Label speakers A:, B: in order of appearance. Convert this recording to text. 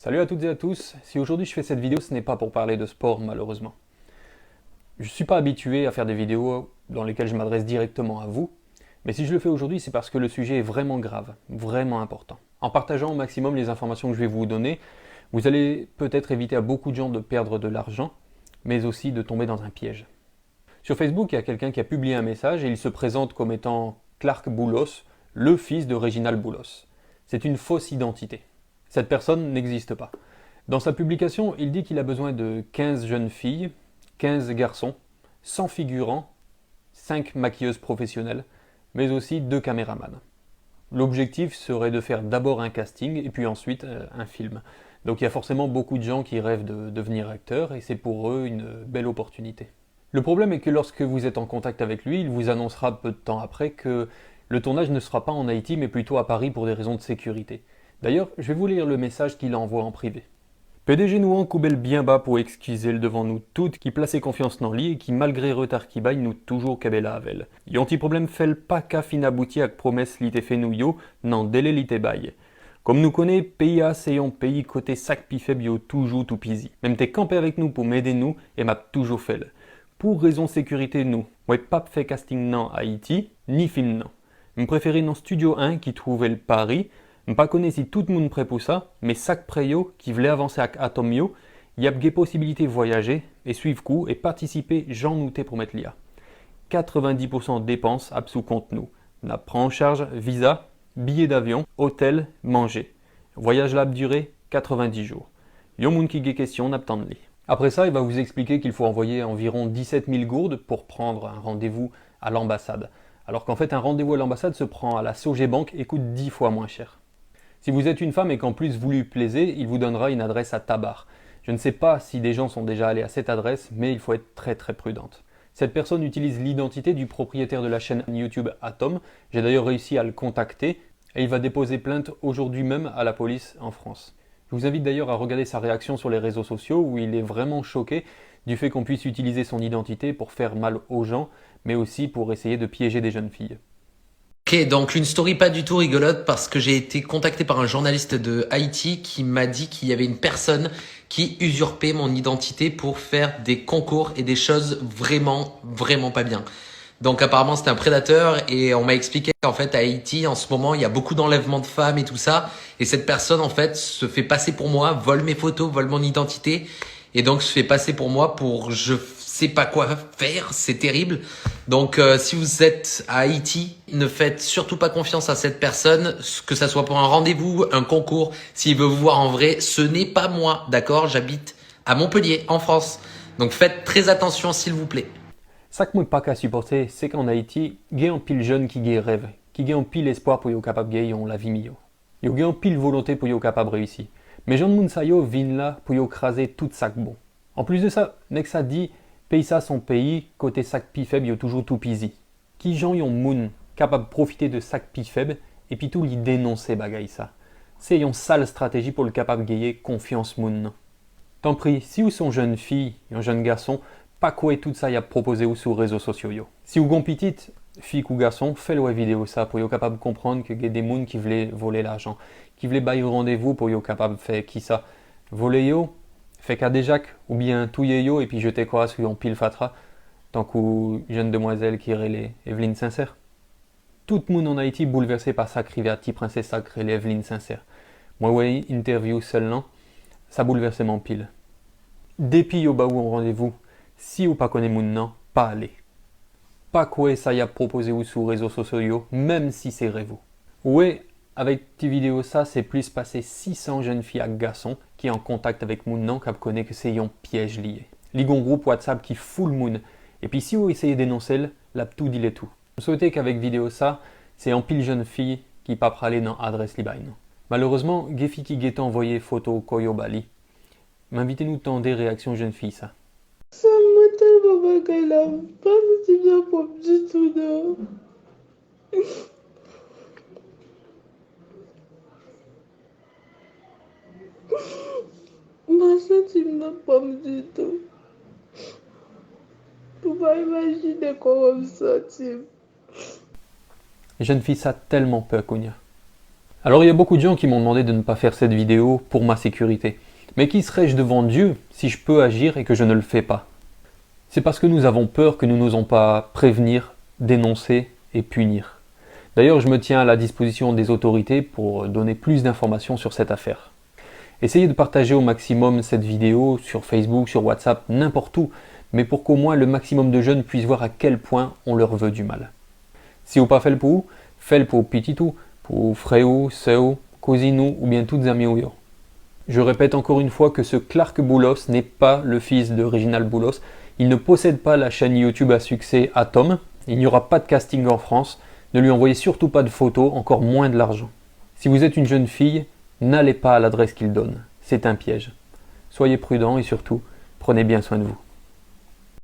A: Salut à toutes et à tous, si aujourd'hui je fais cette vidéo ce n'est pas pour parler de sport malheureusement. Je ne suis pas habitué à faire des vidéos dans lesquelles je m'adresse directement à vous, mais si je le fais aujourd'hui c'est parce que le sujet est vraiment grave, vraiment important. En partageant au maximum les informations que je vais vous donner, vous allez peut-être éviter à beaucoup de gens de perdre de l'argent, mais aussi de tomber dans un piège. Sur Facebook, il y a quelqu'un qui a publié un message et il se présente comme étant Clark Boulos, le fils de Réginald Boulos. C'est une fausse identité. Cette personne n'existe pas. Dans sa publication, il dit qu'il a besoin de 15 jeunes filles, 15 garçons, 100 figurants, 5 maquilleuses professionnelles, mais aussi 2 caméramans. L'objectif serait de faire d'abord un casting et puis ensuite un film. Donc il y a forcément beaucoup de gens qui rêvent de devenir acteurs et c'est pour eux une belle opportunité. Le problème est que lorsque vous êtes en contact avec lui, il vous annoncera peu de temps après que le tournage ne sera pas en Haïti mais plutôt à Paris pour des raisons de sécurité. D'ailleurs, je vais vous lire le message qu'il envoie en privé. PDG nous coubelle bien bas pour excuser le devant nous toutes qui plaçait confiance dans lui et qui malgré retard qui baille nous toujours kabela avel. Yon ti problème fait pas qu'à fin abouti avec promesse li te fait nous yo, nan délai li te baille. Comme nous connaît, pays A c'est un pays côté sac pi faible yo toujours tout pisi. Même t'es campé avec nous pour m'aider nous et m'a toujours fait. Pour raison sécurité nous, ouais pas fait casting nan Haïti, ni film nan. M'préférer dans Studio 1 qui trouvait le Paris. Je ne connais pas si tout le monde prêt pour ça, mais chaque préyo qui voulait avancer avec Atomio, il y a des possibilités de voyager et suivre coup et participer j'en nouté pour mettre l'IA. 90% de dépenses à sous compte nous. On prend en charge visa, billets d'avion, hôtel, manger. Voyage là durée 90 jours. Yon moun qui ait question n'attend li. Après ça, il va vous expliquer qu'il faut envoyer environ 17 000 gourdes pour prendre un rendez-vous à l'ambassade. Alors qu'en fait, un rendez-vous à l'ambassade se prend à la Sogebank et coûte 10 fois moins cher. Si vous êtes une femme et qu'en plus vous lui plaisez, il vous donnera une adresse à Tabar. Je ne sais pas si des gens sont déjà allés à cette adresse, mais il faut être très prudente. Cette personne utilise l'identité du propriétaire de la chaîne YouTube Atom. J'ai d'ailleurs réussi à le contacter et il va déposer plainte aujourd'hui même à la police en France. Je vous invite d'ailleurs à regarder sa réaction sur les réseaux sociaux où il est vraiment choqué du fait qu'on puisse utiliser son identité pour faire mal aux gens, mais aussi pour essayer de piéger des jeunes filles.
B: Ok, donc une story pas du tout rigolote parce que j'ai été contacté par un journaliste de Haïti qui m'a dit qu'il y avait une personne qui usurpait mon identité pour faire des concours et des choses vraiment pas bien. Donc apparemment c'était un prédateur et on m'a expliqué qu'en fait à Haïti en ce moment il y a beaucoup d'enlèvements de femmes et tout ça et cette personne en fait se fait passer pour moi, vole mes photos, vole mon identité et donc se fait passer pour moi pour je sais pas quoi faire, c'est terrible. Donc si vous êtes à Haïti, ne faites surtout pas confiance à cette personne, que ça soit pour un rendez-vous, un concours, s'il veut vous voir en vrai, ce n'est pas moi, d'accord? J'habite à Montpellier, en France. Donc faites très attention s'il vous plaît.
A: Ça que moi pas qu'à supporter, c'est qu'en Haïti, il y a un pile jeune qui a rêve, qui a un pile espoir pour être capable de gagner la vie mieux. Il y a un pile volonté pour être capable de réussir. Mais Jean Moun Sayo vient là pour écraser tout sac bon. En plus de ça, Nexa dit, pays ça son pays, côté sac pi faible, il y a toujours tout pisi. Qui Jean yon moun capable de profiter de sac pi faible et puis tout lui dénoncer bagay ça. C'est une sale stratégie pour le capable de gagner confiance moun. Tant pis, si vous sont jeune fille, un jeune garçon, pas quoi tout ça y a proposé ou sur les réseaux sociaux yo. Si vous gon petite, fille ou garçon, faites-le vidéo ça pour être capable de comprendre que y a des moun qui voulaient voler l'argent, qui voulaient bailler rendez-vous pour être capable de faire qui ça. Voler yo, fait qu'à des jacques ou bien touiller yo et puis jeter quoi sur un pile fatra, tant qu'une jeune demoiselle qui relait Evelyne Sincère. Tout le monde en Haïti bouleversé par sa rivière petit princesse sacrée Evelyne Sincère. Moi ouais, interview seulement, ça bouleversait mon pile. Depuis yo ba ou en rendez-vous, si ou pas connaît moun nan, pas aller. Pas quoi ça y a proposé ou sur réseaux sociaux, même si c'est rêve. Ouais, avec tes vidéos ça, c'est plus passé 600 jeunes filles à garçons qui en contact avec moun nan qui connaît que c'est un piège lié. Ligon groupe WhatsApp qui fout le moun. Et puis si vous essayez de dénoncer, la tout dit les tout. Je souhaitais qu'avec vidéo ça, c'est en pile jeune fille qui pas praler dans adresse libaïne. Malheureusement, Gefi qui guette envoyé photo Koyo Bali. M'invitez-nous tant des réactions jeunes filles ça.
C: Ça me tellement bagay là, pas si bien pour du tout non. Ma senti n'a pas du tout. Pour pas imaginer comment me sentir.
A: Les jeunes filles ça tellement peur Kounia. Alors il y a beaucoup de gens qui m'ont demandé de ne pas faire cette vidéo pour ma sécurité. Mais qui serais-je devant Dieu si je peux agir et que je ne le fais pas? C'est parce que nous avons peur que nous n'osons pas prévenir, dénoncer et punir. D'ailleurs, je me tiens à la disposition des autorités pour donner plus d'informations sur cette affaire. Essayez de partager au maximum cette vidéo sur Facebook, sur WhatsApp, n'importe où, mais pour qu'au moins le maximum de jeunes puissent voir à quel point on leur veut du mal. Si vous pas fait le pour, faites le pour pititou, pour frère, sœur, cousine ou bien toutes amies ou yo. Je répète encore une fois que ce Clark Boulos n'est pas le fils de Reginald Boulos. Il ne possède pas la chaîne YouTube à succès Atom. Il n'y aura pas de casting en France. Ne lui envoyez surtout pas de photos, encore moins de l'argent. Si vous êtes une jeune fille, n'allez pas à l'adresse qu'il donne. C'est un piège. Soyez prudents et surtout, prenez bien soin de vous.